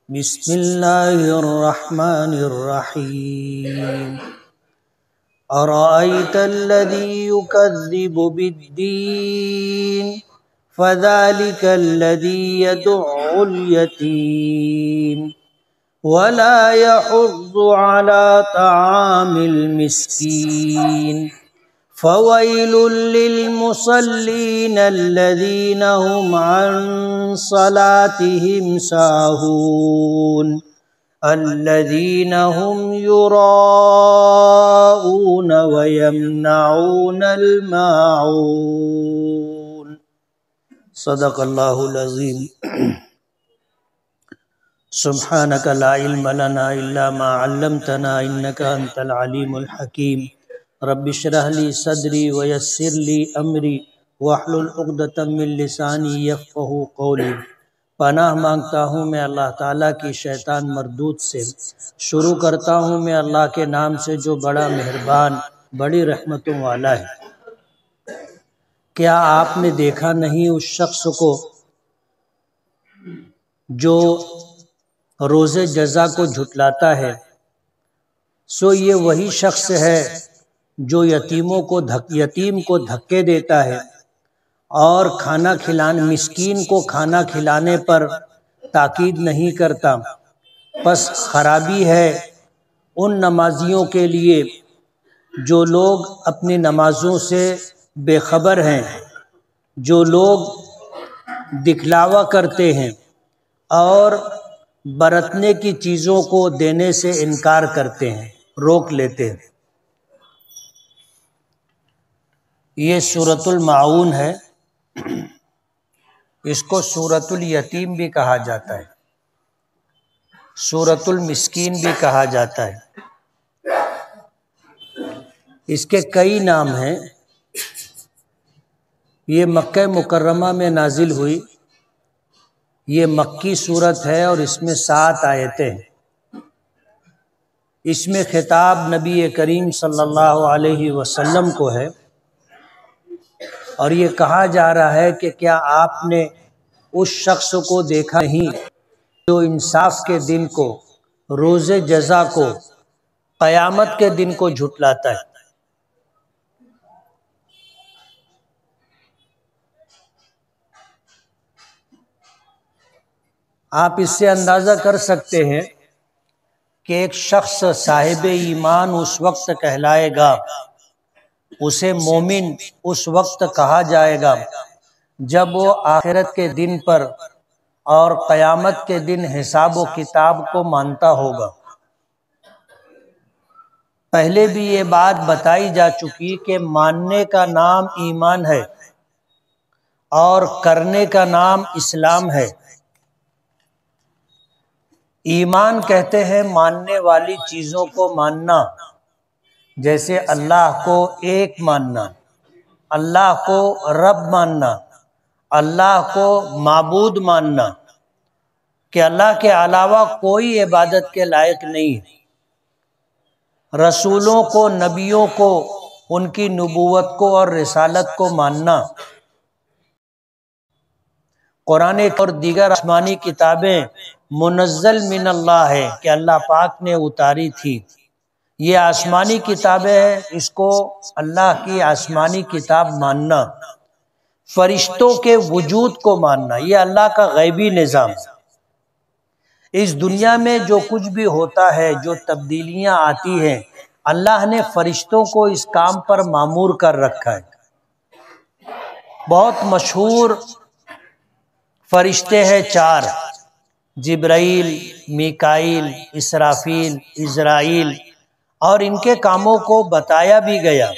بسم اللہ الرحمن الرحیم ارأیت الذی یکذب بالدین فذلک الذی یدع الیتیم ولا یحض علی طعام المسکین فویل للمصلین الذین هم عن صلاتهم ساہون الذین هم یراؤون ویمنعون الماعون۔ صدق اللہ العظیم۔ سبحانک لا علم لنا الا ما علمتنا انک انت العلیم الحکیم۔ رب اشرح لی صدری ویسر لی امری واحلل عقدۃ من لسانی یفقہوا قولی۔ پناہ مانگتا ہوں میں اللہ تعالیٰ کی شیطان مردود سے۔ شروع کرتا ہوں میں اللہ کے نام سے جو بڑا مہربان بڑی رحمتوں والا ہے۔ کیا آپ نے دیکھا نہیں اس شخص کو جو روز جزا کو جھٹلاتا ہے؟ سو یہ وہی شخص ہے جو یتیم کو دھکے دیتا ہے اور مسکین کو کھانا کھلانے پر تاکید نہیں کرتا۔ پس خرابی ہے ان نمازیوں کے لیے جو لوگ اپنی نمازوں سے بے خبر ہیں، جو لوگ دکھلاوا کرتے ہیں اور برتنے کی چیزوں کو دینے سے انکار کرتے ہیں، روک لیتے ہیں۔ یہ سورۃ الماعون ہے، اس کو سورۃ الیتیم بھی کہا جاتا ہے، سورۃ المسکین بھی کہا جاتا ہے۔ اس کے کئی نام ہیں۔ یہ مکہ مکرمہ میں نازل ہوئی، یہ مکی صورت ہے اور اس میں 7 آیتیں ہیں۔ اس میں خطاب نبی کریم صلی اللہ علیہ وسلم کو ہے اور یہ کہا جا رہا ہے کہ کیا آپ نے اس شخص کو دیکھا نہیں جو انصاف کے دن کو، روز جزا کو، قیامت کے دن کو جھٹلاتا ہے؟ آپ اس سے اندازہ کر سکتے ہیں کہ ایک شخص صاحب ایمان اس وقت کہلائے گا، اسے مومن اس وقت کہا جائے گا جب وہ آخرت کے دن پر اور قیامت کے دن حساب و کتاب کو مانتا ہوگا۔ پہلے بھی یہ بات بتائی جا چکی کہ ماننے کا نام ایمان ہے اور کرنے کا نام اسلام ہے۔ ایمان کہتے ہیں ماننے والی چیزوں کو ماننا، جیسے اللہ کو ایک ماننا، اللہ کو رب ماننا، اللہ کو معبود ماننا کہ اللہ کے علاوہ کوئی عبادت کے لائق نہیں ہے۔ رسولوں کو، نبیوں کو، ان کی نبوت کو اور رسالت کو ماننا۔ قرآن اور دیگر آسمانی کتابیں منزل من اللہ ہے کہ اللہ پاک نے اتاری تھی۔ یہ آسمانی کتابیں ہیں، اس کو اللہ کی آسمانی کتاب ماننا۔ فرشتوں کے وجود کو ماننا، یہ اللہ کا غیبی نظام۔ اس دنیا میں جو کچھ بھی ہوتا ہے، جو تبدیلیاں آتی ہیں، اللہ نے فرشتوں کو اس کام پر مامور کر رکھا ہے۔ بہت مشہور فرشتے ہیں 4، جبرائیل، میکائیل، اسرافیل، عزرائیل، اور ان کے کاموں کو بتایا بھی گیا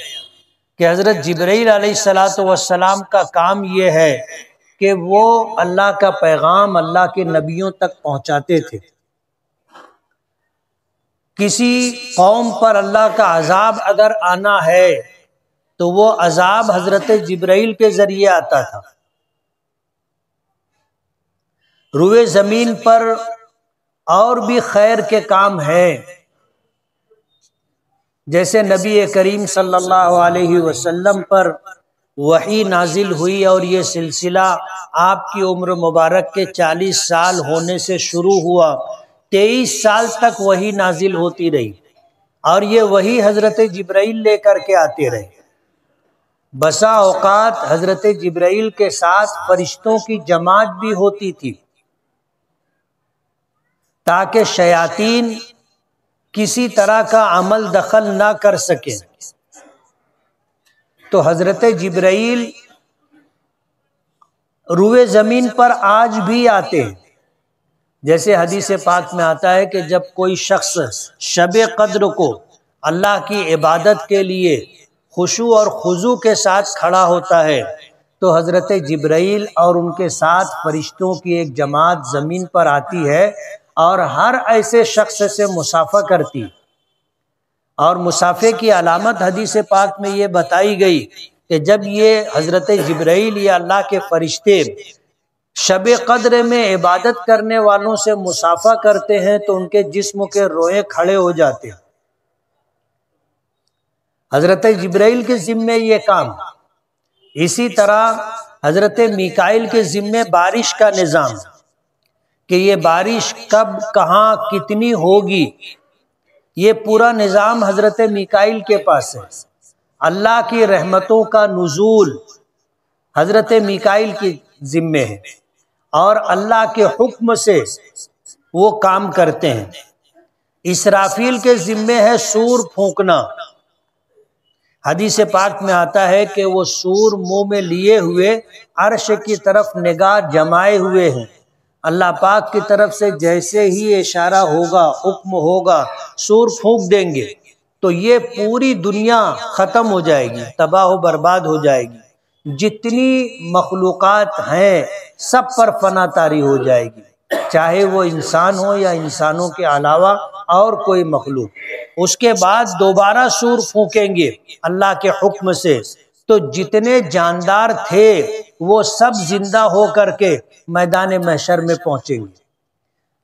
کہ حضرت جبرائیل علیہ السلام کا کام یہ ہے کہ وہ اللہ کا پیغام اللہ کے نبیوں تک پہنچاتے تھے۔ کسی قوم پر اللہ کا عذاب اگر آنا ہے تو وہ عذاب حضرت جبرائیل کے ذریعے آتا تھا۔ روئے زمین پر اور بھی خیر کے کام ہیں، جیسے نبی کریم صلی اللہ علیہ وسلم پر وحی نازل ہوئی اور یہ سلسلہ آپ کی عمر مبارک کے 40 سال ہونے سے شروع ہوا، 23 سال تک وحی نازل ہوتی رہی، اور یہ وحی حضرت جبرائیل لے کر کے آتے رہے۔ بسا اوقات حضرت جبرائیل کے ساتھ فرشتوں کی جماعت بھی ہوتی تھی تاکہ شیاطین کسی طرح کا عمل دخل نہ کر سکیں۔ تو حضرت جبرائیل روئے زمین پر آج بھی آتے ہیں، جیسے حدیث پاک میں آتا ہے کہ جب کوئی شخص شب قدر کو اللہ کی عبادت کے لیے خشوع اور خضوع کے ساتھ کھڑا ہوتا ہے تو حضرت جبرائیل اور ان کے ساتھ فرشتوں کی ایک جماعت زمین پر آتی ہے اور ہر ایسے شخص سے مصافحہ کرتی، اور مصافحے کی علامت حدیث پاک میں یہ بتائی گئی کہ جب یہ حضرت جبرائیل یا اللہ کے فرشتے شب قدر میں عبادت کرنے والوں سے مصافحہ کرتے ہیں تو ان کے جسم کے روئے کھڑے ہو جاتے ہیں۔ حضرت جبرائیل کے ذمے یہ کام۔ اسی طرح حضرت میکائیل کے ذمے بارش کا نظام، کہ یہ بارش کب کہاں کتنی ہوگی، یہ پورا نظام حضرت میکائیل کے پاس ہے۔ اللہ کی رحمتوں کا نزول حضرت میکائیل کے ذمے ہے، اور اللہ کے حکم سے وہ کام کرتے ہیں۔ اسرافیل کے ذمے ہے سور پھونکنا۔ حدیث پاک میں آتا ہے کہ وہ سور منہ میں لیے ہوئے عرش کی طرف نگاہ جمائے ہوئے ہیں، اللہ پاک کی طرف سے جیسے ہی اشارہ ہوگا، حکم ہوگا، سور پھونک دیں گے تو یہ پوری دنیا ختم ہو جائے گی، تباہ و برباد ہو جائے گی، جتنی مخلوقات ہیں سب پر فنا طاری ہو جائے گی، چاہے وہ انسان ہو یا انسانوں کے علاوہ اور کوئی مخلوق۔ اس کے بعد دوبارہ سور پھونکیں گے اللہ کے حکم سے، تو جتنے جاندار تھے وہ سب زندہ ہو کر کے میدان محشر میں پہنچیں گے۔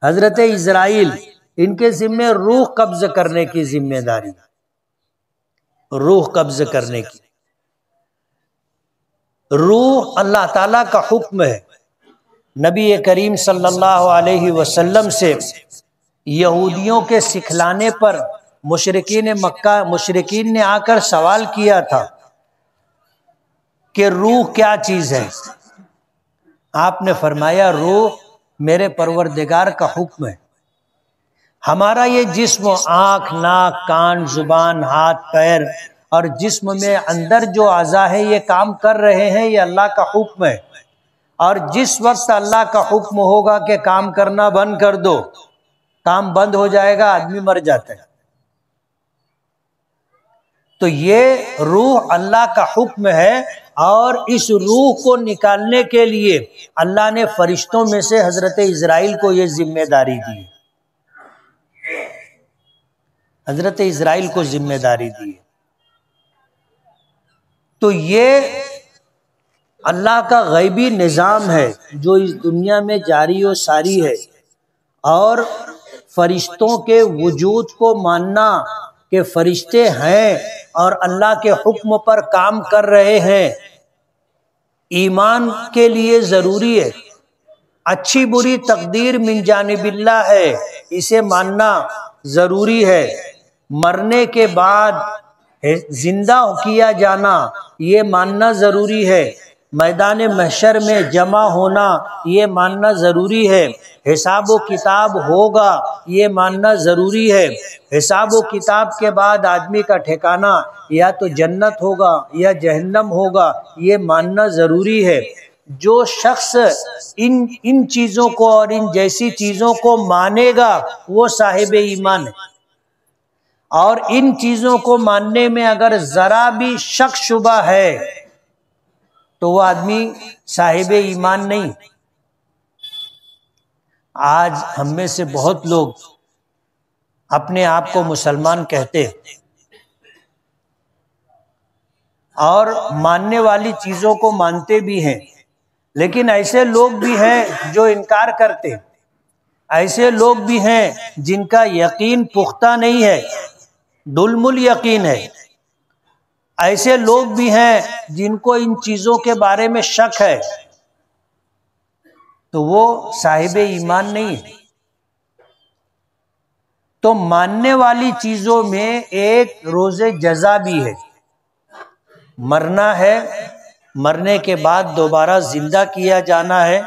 حضرت اسرائیل، ان کے ذمے روح قبض کرنے کی ذمہ داری، روح قبض کرنے کی۔ روح اللہ تعالیٰ کا حکم ہے۔ نبی کریم صلی اللہ علیہ وسلم سے یہودیوں کے سکھلانے پر مشرکین نے آ کر سوال کیا تھا کہ روح کیا چیز ہے؟ آپ نے فرمایا روح میرے پروردگار کا حکم ہے۔ ہمارا یہ جسم، آنکھ، ناک، کان، زبان، ہاتھ، پیر اور جسم میں اندر جو اعضاء ہیں یہ کام کر رہے ہیں، یہ اللہ کا حکم ہے، اور جس وقت اللہ کا حکم ہوگا کہ کام کرنا بند کر دو، کام بند ہو جائے گا، آدمی مر جاتا ہے۔ تو یہ روح اللہ کا حکم ہے، اور اس روح کو نکالنے کے لیے اللہ نے فرشتوں میں سے حضرت اسرائیل کو یہ ذمہ داری دی، حضرت اسرائیل کو ذمہ داری دی۔ تو یہ اللہ کا غیبی نظام ہے جو اس دنیا میں جاری و ساری ہے، اور فرشتوں کے وجود کو ماننا کہ فرشتے ہیں اور اللہ کے حکم پر کام کر رہے ہیں، ایمان کے لیے ضروری ہے۔ اچھی بری تقدیر من جانب اللہ ہے، اسے ماننا ضروری ہے۔ مرنے کے بعد زندہ کیا جانا یہ ماننا ضروری ہے۔ میدان محشر میں جمع ہونا یہ ماننا ضروری ہے۔ حساب و کتاب ہوگا یہ ماننا ضروری ہے۔ حساب و کتاب کے بعد آدمی کا ٹھکانہ یا تو جنت ہوگا یا جہنم ہوگا، یہ ماننا ضروری ہے۔ جو شخص ان چیزوں کو اور ان جیسی چیزوں کو مانے گا وہ صاحب ایمان ہے، اور ان چیزوں کو ماننے میں اگر ذرا بھی شک شبہ ہے تو وہ آدمی صاحب ایمان نہیں۔ آج ہم میں سے بہت لوگ اپنے آپ کو مسلمان کہتے ہیں اور ماننے والی چیزوں کو مانتے بھی ہیں، لیکن ایسے لوگ بھی ہیں جو انکار کرتے ہیں، ایسے لوگ بھی ہیں جن کا یقین پختہ نہیں ہے، دلم الیقین ہے۔ ایسے لوگ بھی ہیں جن کو ان چیزوں کے بارے میں شک ہے، تو وہ صاحب ایمان نہیں ہے۔ تو ماننے والی چیزوں میں ایک روز جزا بھی ہے، مرنا ہے، مرنے کے بعد دوبارہ زندہ کیا جانا ہے،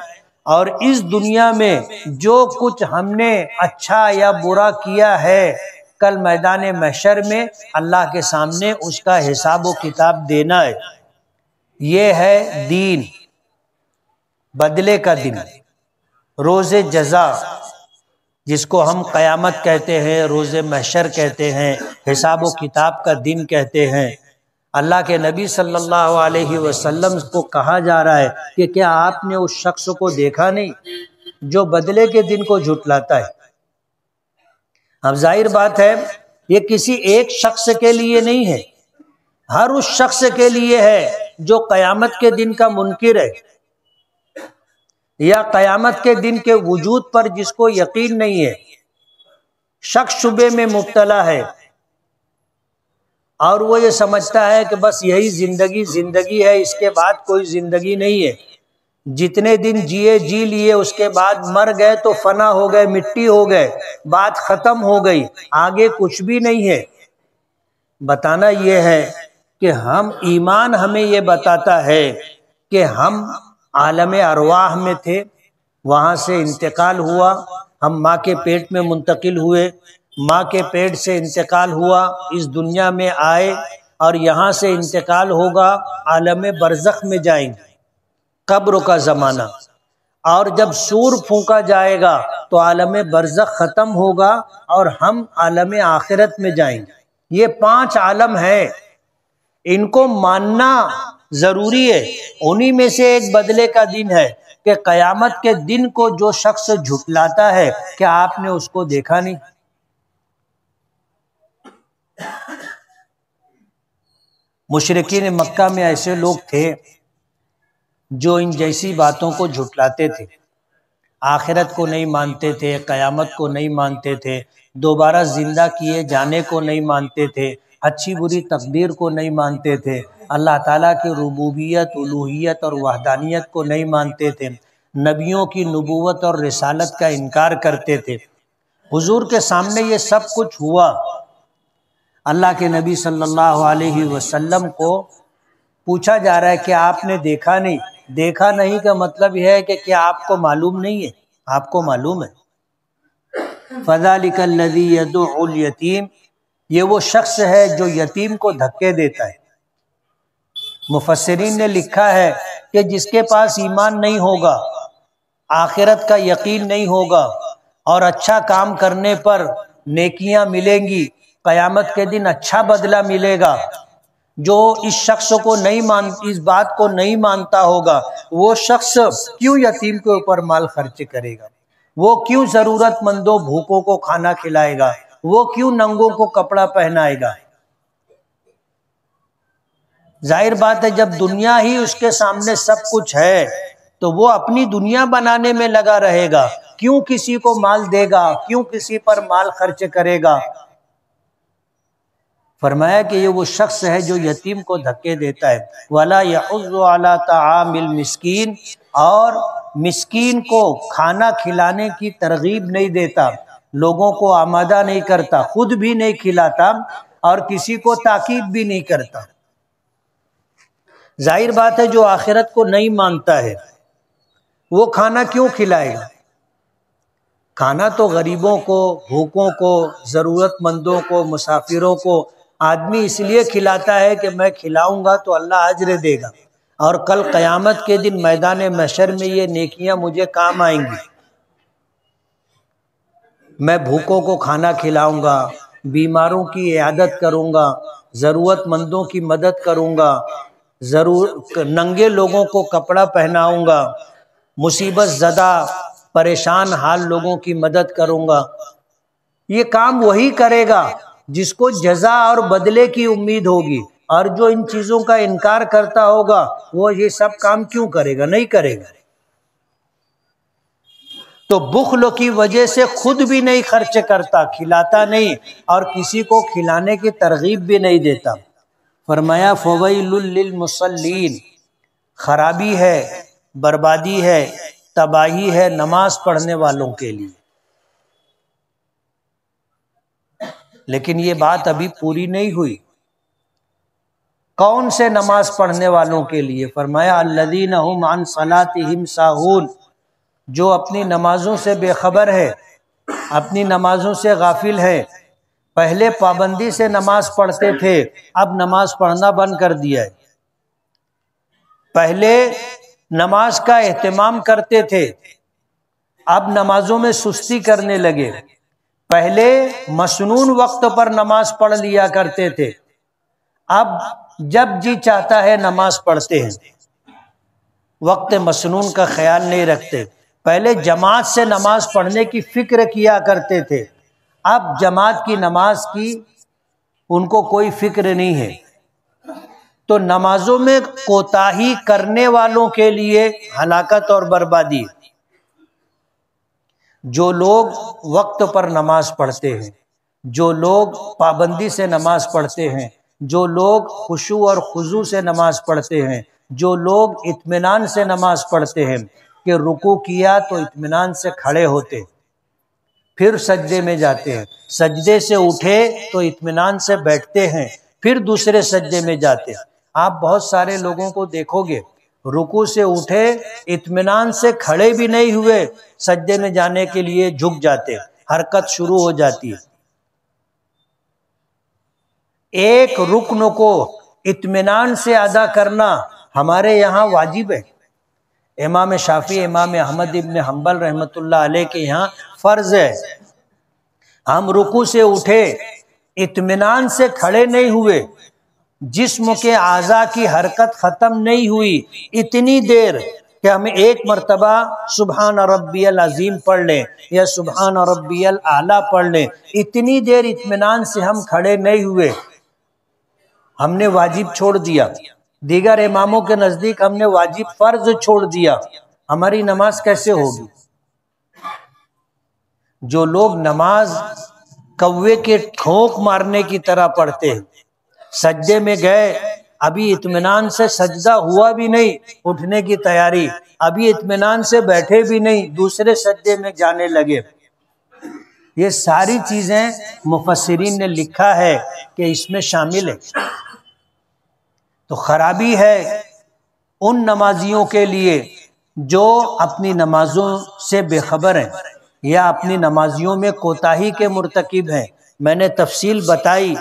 اور اس دنیا میں جو کچھ ہم نے اچھا یا برا کیا ہے کل میدان محشر میں اللہ کے سامنے اس کا حساب و کتاب دینا ہے۔ یہ ہے دین، بدلے کا دن، روز جزا، جس کو ہم قیامت کہتے ہیں، روز محشر کہتے ہیں، حساب و کتاب کا دن کہتے ہیں۔ اللہ کے نبی صلی اللہ علیہ وسلم کو کہا جا رہا ہے کہ کیا آپ نے اس شخص کو دیکھا نہیں جو بدلے کے دن کو جھٹلاتا ہے؟ اب ظاہر بات ہے یہ کسی ایک شخص کے لیے نہیں ہے، ہر اس شخص کے لیے ہے جو قیامت کے دن کا منکر ہے، یا قیامت کے دن کے وجود پر جس کو یقین نہیں ہے، شک شبے میں مبتلا ہے، اور وہ یہ سمجھتا ہے کہ بس یہی زندگی ہے، اس کے بعد کوئی زندگی نہیں ہے، جتنے دن جیے جی لیے، اس کے بعد مر گئے تو فنا ہو گئے، مٹی ہو گئے، بات ختم ہو گئی، آگے کچھ بھی نہیں ہے۔ بتانا یہ ہے کہ ہم ایمان ہمیں یہ بتاتا ہے کہ ہم عالم ارواح میں تھے، وہاں سے انتقال ہوا، ہم ماں کے پیٹ میں منتقل ہوئے، ماں کے پیٹ سے انتقال ہوا، اس دنیا میں آئے، اور یہاں سے انتقال ہوگا، عالم برزخ میں جائیں گے، قبر کا زمانہ، اور جب سور پھونکا جائے گا تو عالم برزخ ختم ہوگا اور ہم عالم آخرت میں جائیں گے۔ یہ 5 عالم ہے، ان کو ماننا ضروری ہے۔ انہی میں سے ایک بدلے کا دن ہے کہ قیامت کے دن کو جو شخص جھٹلاتا ہے، کیا آپ نے اس کو دیکھا نہیں؟ مشرکین مکہ میں ایسے لوگ تھے جو ان جیسی باتوں کو جھٹلاتے تھے، آخرت کو نہیں مانتے تھے، قیامت کو نہیں مانتے تھے، دوبارہ زندہ کیے جانے کو نہیں مانتے تھے، اچھی بری تقدیر کو نہیں مانتے تھے، اللہ تعالیٰ کی ربوبیت، الوہیت اور وحدانیت کو نہیں مانتے تھے، نبیوں کی نبوت اور رسالت کا انکار کرتے تھے۔ حضور کے سامنے یہ سب کچھ ہوا، اللہ کے نبی صلی اللہ علیہ وسلم کو پوچھا جا رہا ہے کہ آپ نے دیکھا نہیں؟ دیکھا نہیں کا مطلب یہ ہے کہ کیا آپ کو معلوم نہیں ہے؟ آپ کو معلوم ہے۔ فَذَلِكَ الَّذِي يَدُعُّ الْيَتِيمَ، یہ وہ شخص ہے جو یتیم کو دھکے دیتا ہے۔ مفسرین نے لکھا ہے کہ جس کے پاس ایمان نہیں ہوگا، آخرت کا یقین نہیں ہوگا، اور اچھا کام کرنے پر نیکیاں ملیں گی، قیامت کے دن اچھا بدلہ ملے گا، جو اس شخص کو اس بات کو نہیں مانتا ہوگا، وہ شخص کیوں یتیم کے اوپر مال خرچ کرے گا؟ وہ کیوں ضرورت مندوں بھوکوں کو کھانا کھلائے گا؟ وہ کیوں ننگوں کو کپڑا پہنائے گا؟ ظاہر بات ہے جب دنیا ہی اس کے سامنے سب کچھ ہے تو وہ اپنی دنیا بنانے میں لگا رہے گا، کیوں کسی کو مال دے گا؟ کیوں کسی پر مال خرچ کرے گا؟ فرمایا کہ یہ وہ شخص ہے جو یتیم کو دھکے دیتا ہے، وَلَا يَحُضُّ عَلَىٰ طَعَامِ الْمِسْكِينِ، اور مسکین کو کھانا کھلانے کی ترغیب نہیں دیتا، لوگوں کو آمادہ نہیں کرتا، خود بھی نہیں کھلاتا اور کسی کو تاکید بھی نہیں کرتا۔ ظاہر بات ہے جو آخرت کو نہیں مانتا ہے وہ کھانا کیوں کھلائے گا؟ کھانا تو غریبوں کو، بھوکوں کو، ضرورت مندوں کو، مسافروں کو آدمی اس لیے کھلاتا ہے کہ میں کھلاؤں گا تو اللہ اجر دے گا، اور کل قیامت کے دن میدان محشر میں یہ نیکیاں مجھے کام آئیں گی۔ میں بھوکوں کو کھانا کھلاؤں گا، بیماروں کی عیادت کروں گا، ضرورت مندوں کی مدد کروں گا، ننگے لوگوں کو کپڑا پہناؤں گا، مصیبت زدہ پریشان حال لوگوں کی مدد کروں گا۔ یہ کام وہی کرے گا جس کو جزا اور بدلے کی امید ہوگی، اور جو ان چیزوں کا انکار کرتا ہوگا وہ یہ سب کام کیوں کرے گا؟ نہیں کرے گا۔ تو بخل کی وجہ سے خود بھی نہیں خرچ کرتا، کھلاتا نہیں، اور کسی کو کھلانے کی ترغیب بھی نہیں دیتا۔ فرمایا فویل للمصلین، خرابی ہے، بربادی ہے، تباہی ہے نماز پڑھنے والوں کے لیے۔ لیکن یہ بات ابھی پوری نہیں ہوئی۔ کون سے نماز پڑھنے والوں کے لیے؟ فرمایا الذین هم عن صلاتهم ساہون، جو اپنی نمازوں سے بے خبر ہے، اپنی نمازوں سے غافل ہے۔ پہلے پابندی سے نماز پڑھتے تھے، اب نماز پڑھنا بند کر دیا ہے۔ پہلے نماز کا اہتمام کرتے تھے، اب نمازوں میں سستی کرنے لگے۔ پہلے مسنون وقت پر نماز پڑھ لیا کرتے تھے، اب جب جی چاہتا ہے نماز پڑھتے ہیں، وقت مسنون کا خیال نہیں رکھتے۔ پہلے جماعت سے نماز پڑھنے کی فکر کیا کرتے تھے، اب جماعت کی نماز کی ان کو کوئی فکر نہیں ہے۔ تو نمازوں میں کوتاہی کرنے والوں کے لیے ہلاکت اور بربادی۔ جو لوگ وقت پر نماز پڑھتے ہیں، جو لوگ پابندی سے نماز پڑھتے ہیں، جو لوگ خشوع اور خضوع سے نماز پڑھتے ہیں، جو لوگ اطمینان سے نماز پڑھتے ہیں کہ رکوع کیا تو اطمینان سے کھڑے ہوتے، پھر سجدے میں جاتے ہیں، سجدے سے اٹھے تو اطمینان سے بیٹھتے ہیں، پھر دوسرے سجدے میں جاتے ہیں۔ آپ بہت سارے لوگوں کو دیکھو گے، رکوع سے اٹھے اطمینان سے کھڑے بھی نہیں ہوئے، سجدے میں جانے کے لیے جھک جاتے، حرکت شروع ہو جاتی ہے۔ ایک رکن کو اطمینان سے ادا کرنا ہمارے یہاں واجب ہے۔ امام شافعی، امام احمد ابن حنبل رحمۃ اللہ علیہ کے یہاں فرض ہے۔ ہم رکوع سے اٹھے، اطمینان سے کھڑے نہیں ہوئے، جسم کے اعضاء کی حرکت ختم نہیں ہوئی اتنی دیر کہ ہم ایک مرتبہ سبحان ربی العظیم پڑھ لیں یا سبحان ربی الاعلیٰ پڑھ لیں، اتنی دیر اطمینان سے ہم کھڑے نہیں ہوئے، ہم نے واجب چھوڑ دیا۔ دیگر اماموں کے نزدیک ہم نے واجب فرض چھوڑ دیا، ہماری نماز کیسے ہوگی؟ جو لوگ نماز کوے کے ٹھونک مارنے کی طرح پڑھتے ہیں، سجدے میں گئے، ابھی اطمینان سے سجدہ ہوا بھی نہیں، اٹھنے کی تیاری، ابھی اطمینان سے بیٹھے بھی نہیں، دوسرے سجدے میں جانے لگے۔ یہ ساری چیزیں مفسرین نے لکھا ہے کہ اس میں شامل ہے۔ تو خرابی ہے ان نمازیوں کے لیے جو اپنی نمازوں سے بے خبر ہیں یا اپنی نمازیوں میں کوتاہی کے مرتکب ہیں۔ میں نے تفصیل بتائی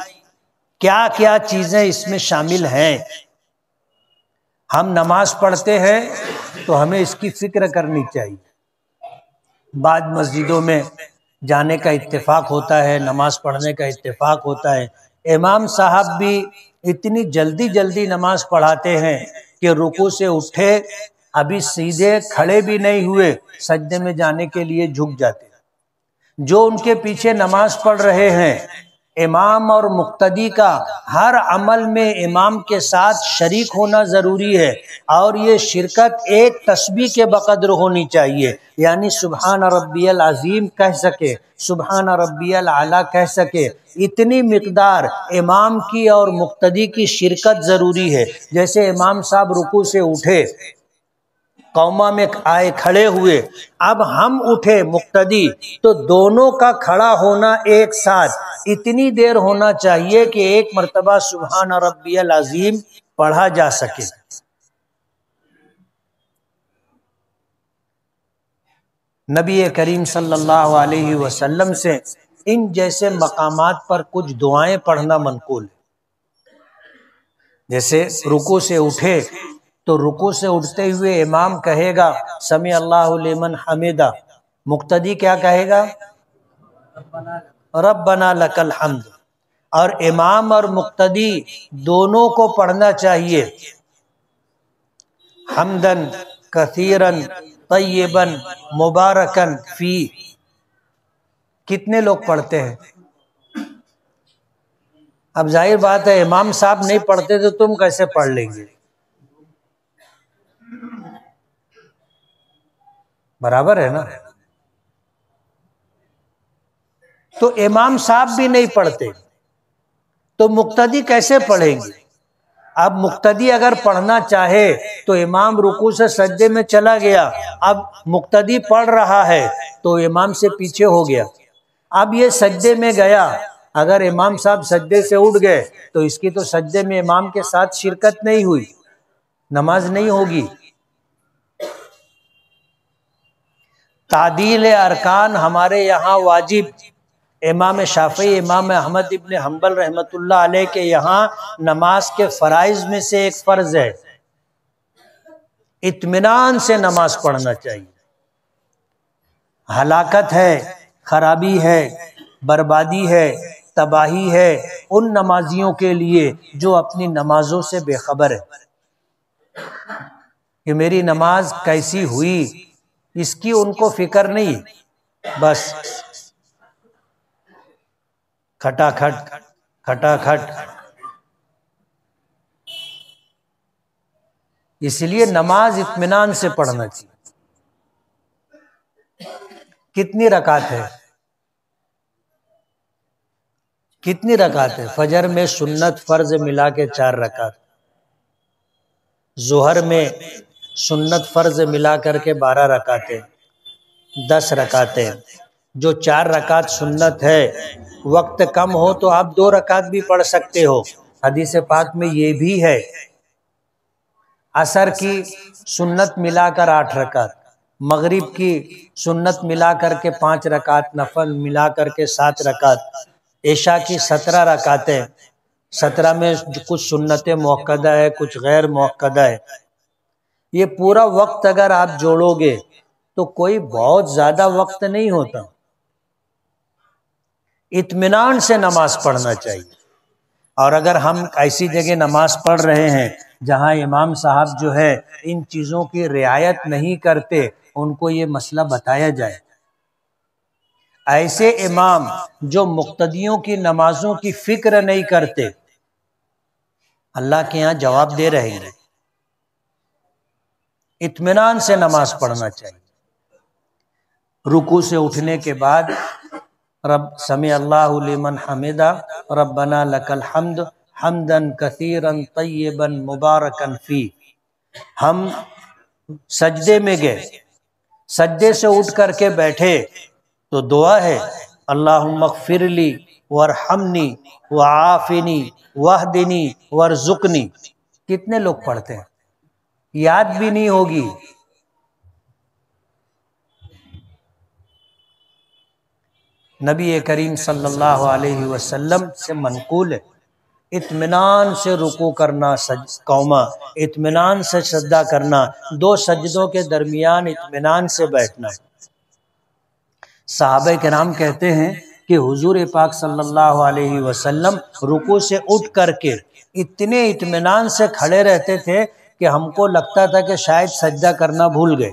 کیا کیا چیزیں اس میں شامل ہیں۔ ہم نماز پڑھتے ہیں تو ہمیں اس کی فکر کرنی چاہیے۔ بعض مسجدوں میں جانے کا اتفاق ہوتا ہے، نماز پڑھنے کا اتفاق ہوتا ہے، امام صاحب بھی اتنی جلدی جلدی نماز پڑھاتے ہیں کہ رکوع سے اٹھے ابھی سیدھے کھڑے بھی نہیں ہوئے، سجدے میں جانے کے لیے جھک جاتے۔ جو ان کے پیچھے نماز پڑھ رہے ہیں، امام اور مقتدی کا ہر عمل میں امام کے ساتھ شریک ہونا ضروری ہے، اور یہ شرکت ایک تسبیح کے بقدر ہونی چاہیے، یعنی سبحان ربی العظیم کہہ سکے، سبحان ربی الاعلیٰ کہہ سکے، اتنی مقدار امام کی اور مقتدی کی شرکت ضروری ہے۔ جیسے امام صاحب رکوع سے اٹھے، قوما میں آئے، کھڑے ہوئے، اب ہم اٹھے مقتدی، تو دونوں کا کھڑا ہونا ایک ساتھ اتنی دیر ہونا چاہیے کہ ایک مرتبہ سبحان ربی العظیم پڑھا جا سکے۔ نبی کریم صلی اللہ علیہ وسلم سے ان جیسے مقامات پر کچھ دعائیں پڑھنا منقول ہے۔ جیسے رکوع سے اٹھے تو رکوع سے اٹھتے ہوئے امام کہے گا سمیع اللہ لمن حمدہ، مقتدی کیا کہے گا؟ ربنا لک الحمد۔ اور امام اور مقتدی دونوں کو پڑھنا چاہیے حمدن کثیرن طیبن مبارکن فی۔ کتنے لوگ پڑھتے ہیں؟ اب ظاہر بات ہے امام صاحب نہیں پڑھتے تو تم کیسے پڑھ لیں گے؟ برابر ہے نا؟ تو امام صاحب بھی نہیں پڑھتے تو مقتدی کیسے پڑھیں گے؟ اب مقتدی اگر پڑھنا چاہے تو امام رکوع سے سجدے میں چلا گیا، اب مقتدی پڑھ رہا ہے تو امام سے پیچھے ہو گیا، اب یہ سجدے میں گیا، اگر امام صاحب سجدے سے اٹھ گئے تو اس کی تو سجدے میں امام کے ساتھ شرکت نہیں ہوئی، نماز نہیں ہوگی۔ تعدیل ارکان ہمارے یہاں واجب، امام شافعی، امام احمد ابن حنبل رحمۃ اللہ علیہ کے یہاں نماز کے فرائض میں سے ایک فرض ہے، اطمینان سے نماز پڑھنا چاہیے۔ ہلاکت ہے، خرابی ہے، بربادی ہے، تباہی ہے ان نمازیوں کے لیے جو اپنی نمازوں سے بے خبر ہے کہ میری نماز کیسی ہوئی، اس کی ان کو فکر نہیں، بس کھٹا کھٹ کھٹا کھٹ۔ اس لیے نماز اطمینان سے پڑھنا چاہیے۔ کتنی رکعت ہے؟ کتنی رکعت ہے؟ فجر میں سنت فرض ملا کے 4 رکعت، ظہر میں سنت فرض ملا کر کے 12 رکعتیں، 10 رکعتیں۔ جو 4 رکعت سنت ہے، وقت کم ہو تو آپ 2 رکعت بھی پڑھ سکتے ہو، حدیث پاک میں یہ بھی ہے۔ عصر کی سنت ملا کر 8 رکعت، مغرب کی سنت ملا کر کے 5 رکعت، نفل ملا کر کے 7 رکعت، عشاء کی 17 رکعتیں، 17 میں کچھ سنت موقدہ ہے، کچھ غیر موقدہ ہے۔ یہ پورا وقت اگر آپ جوڑو گے تو کوئی بہت زیادہ وقت نہیں ہوتا۔ اطمینان سے نماز پڑھنا چاہیے۔ اور اگر ہم ایسی جگہ نماز پڑھ رہے ہیں جہاں امام صاحب جو ہے ان چیزوں کی رعایت نہیں کرتے، ان کو یہ مسئلہ بتایا جائے۔ ایسے امام جو مقتدیوں کی نمازوں کی فکر نہیں کرتے، اللہ کے ہاں جواب دے رہے ہیں۔ اطمینان سے نماز پڑھنا چاہیے۔ رکوع سے اٹھنے کے بعد رب سمع اللہ لمن حمدہ ربنا لک الحمد حمدا کثیرا طیبا مبارکا فی۔ ہم سجدے میں گئے، سجدے سے اٹھ کر کے بیٹھے تو دعا ہے اللہم اغفر لی وارحمنی وعافنی واہدنی وارزقنی۔ کتنے لوگ پڑھتے ہیں؟ یاد بھی نہیں ہوگی۔ نبی کریم صلی اللہ علیہ وسلم سے منقول ہے اطمینان سے رکوع کرنا، قوما اطمینان سے سجدہ کرنا، 2 سجدوں کے درمیان اطمینان سے بیٹھنا۔ صحابہ کرام کہتے ہیں کہ حضور پاک صلی اللہ علیہ وسلم رکوع سے اٹھ کر کے اتنے اطمینان سے کھڑے رہتے تھے کہ ہم کو لگتا تھا کہ شاید سجدہ کرنا بھول گئے،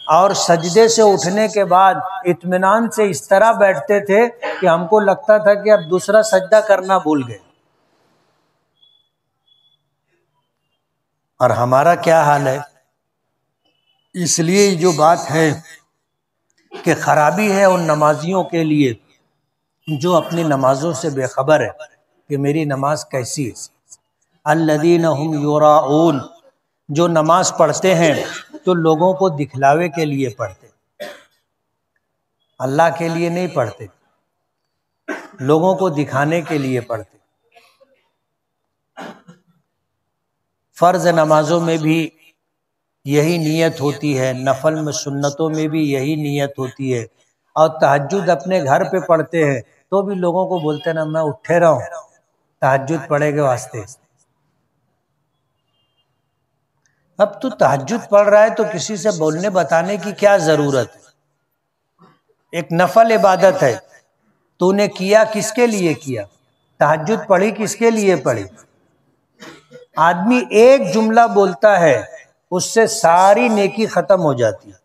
اور سجدے سے اٹھنے کے بعد اطمینان سے اس طرح بیٹھتے تھے کہ ہم کو لگتا تھا کہ اب دوسرا سجدہ کرنا بھول گئے۔ اور ہمارا کیا حال ہے؟ اس لیے جو بات ہے کہ خرابی ہے ان نمازیوں کے لیے جو اپنی نمازوں سے بے خبر ہے کہ میری نماز کیسی ہے۔ الذین هم یراؤون، جو نماز پڑھتے ہیں تو لوگوں کو دکھلاوے کے لیے پڑھتے، اللہ کے لیے نہیں پڑھتے، لوگوں کو دکھانے کے لیے پڑھتے۔ فرض نمازوں میں بھی یہی نیت ہوتی ہے، نفل میں سنتوں میں بھی یہی نیت ہوتی ہے، اور تہجد اپنے گھر پہ پڑھتے ہیں تو بھی لوگوں کو بولتے نا میں اٹھے رہا ہوں تہجد پڑھے کے واسطے۔ اب تو تہجد پڑھ رہا ہے تو کسی سے بولنے بتانے کی کیا ضرورت ہے؟ ایک نفل عبادت ہے، تو نے کیا کس کے لیے کیا؟ تہجد پڑھی کس کے لیے پڑھی؟ آدمی ایک جملہ بولتا ہے اس سے ساری نیکی ختم ہو جاتی ہے۔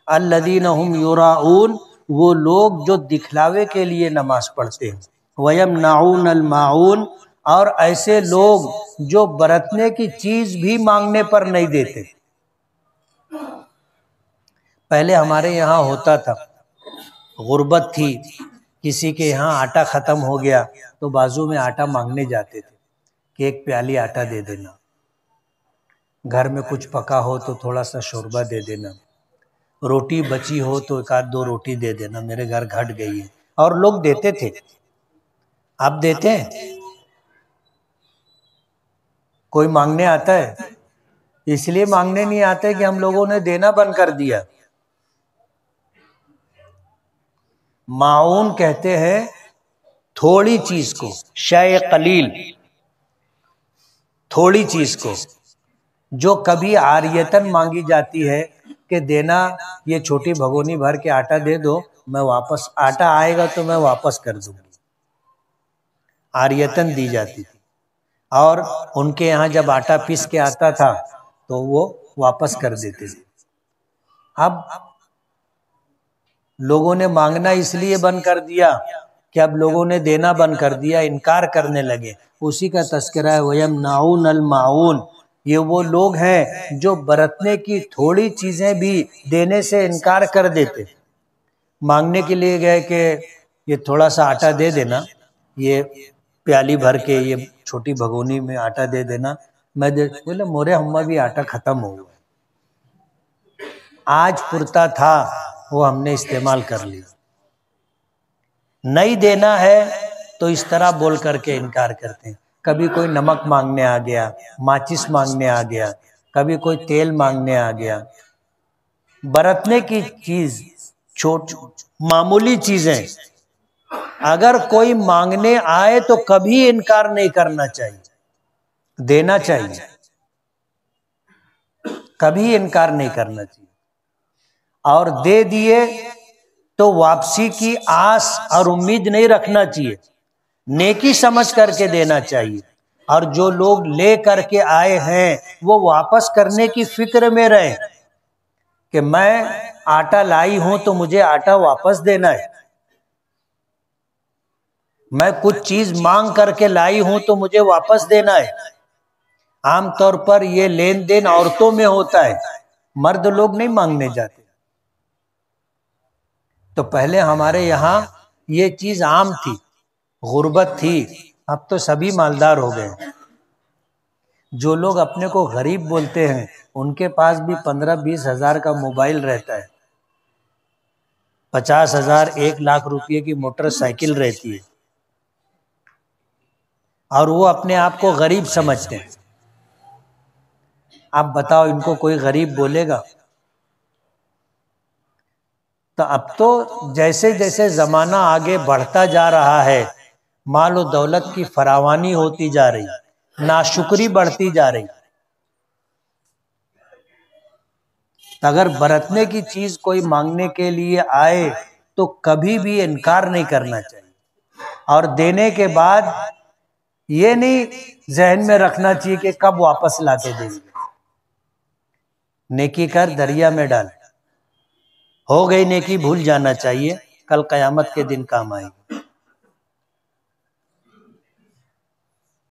الذین هم یراؤون، وہ لوگ جو دکھلاوے کے لیے نماز پڑھتے ہیں۔ ویمنعون الماعون، اور ایسے لوگ جو برتنے کی چیز بھی مانگنے پر نہیں دیتے۔ پہلے ہمارے یہاں ہوتا تھا، غربت تھی کسی کے یہاں آٹا ختم ہو گیا تو بازو میں آٹا مانگنے جاتے تھے کہ ایک پیالی آٹا دے دینا، گھر میں کچھ پکا ہو تو تھوڑا سا شوربہ دے دینا، روٹی بچی ہو تو ایک آدھ دو روٹی دے دینا، میرے گھر گھٹ گئی ہے، اور لوگ دیتے تھے۔ اب دیتے ہیں؟ کوئی مانگنے آتا ہے؟ اس لیے مانگنے نہیں آتے کہ ہم لوگوں نے دینا بند کر دیا۔ معاون کہتے ہیں تھوڑی چیز کو، شے قلیل، تھوڑی چیز کو جو کبھی عاریتاً مانگی جاتی ہے کہ دینا، یہ چھوٹی بھگونی بھر کے آٹا دے دو، میں واپس، آٹا آئے گا تو میں واپس کر دوں گی، عاریتاً دی جاتی تھی۔ اور ان کے یہاں جب آٹا پیس کے آتا تھا تو وہ واپس کر دیتے تھے۔ اب لوگوں نے مانگنا اس لیے بند کر دیا کہ اب لوگوں نے دینا بند کر دیا، انکار کرنے لگے۔ اسی کا تذکرہ ہے وَيَمْنَعُونَ الْمَاعُونَ، یہ وہ لوگ ہیں جو برتنے کی تھوڑی چیزیں بھی دینے سے انکار کر دیتے۔ مانگنے کے لیے گئے کہ یہ تھوڑا سا آٹا دے دینا، یہ پیالی بھر کے، یہ چھوٹی بھگونی میں آٹا دے دینا، میں بولے مورے ہمہ بھی آٹا ختم ہو گیا، آج پرتا تھا وہ ہم نے استعمال کر لیا۔ نہیں دینا ہے تو اس طرح بول کر کے انکار کرتے ہیں۔ کبھی کوئی نمک مانگنے آ گیا، ماچس مانگنے آ گیا، کبھی کوئی تیل مانگنے آ گیا، برتنے کی چیز، معمولی چیزیں اگر کوئی مانگنے آئے تو کبھی انکار نہیں کرنا چاہیے، دینا چاہیے، کبھی انکار نہیں کرنا چاہیے۔ اور دے دیے تو واپسی کی آس اور امید نہیں رکھنا چاہیے، نیکی سمجھ کر کے دینا چاہیے۔ اور جو لوگ لے کر کے آئے ہیں وہ واپس کرنے کی فکر میں رہیں کہ میں آٹا لائی ہوں تو مجھے آٹا واپس دینا ہے، میں کچھ چیز مانگ کر کے لائی ہوں تو مجھے واپس دینا ہے۔ عام طور پر یہ لین دین عورتوں میں ہوتا ہے، مرد لوگ نہیں مانگنے جاتے۔ تو پہلے ہمارے یہاں یہ چیز عام تھی، غربت تھی، اب تو سبھی مالدار ہو گئے۔ جو لوگ اپنے کو غریب بولتے ہیں ان کے پاس بھی 15-20 ہزار کا موبائل رہتا ہے، 50,000 1,00,000 روپے کی موٹر سائیکل رہتی ہے، اور وہ اپنے آپ کو غریب سمجھتے ہیں۔ آپ بتاؤ ان کو کوئی غریب بولے گا؟ تو اب تو جیسے جیسے زمانہ آگے بڑھتا جا رہا ہے، مال و دولت کی فراوانی ہوتی جا رہی، ناشکری بڑھتی جا رہی۔ اگر برتنے کی چیز کوئی مانگنے کے لیے آئے تو کبھی بھی انکار نہیں کرنا چاہیے، اور دینے کے بعد یہ نہیں ذہن میں رکھنا چاہیے کہ کب واپس لا کے دیں گے۔ نیکی کر دریا میں ڈال، ہو گئی نیکی بھول جانا چاہیے، کل قیامت کے دن کام آئے گی۔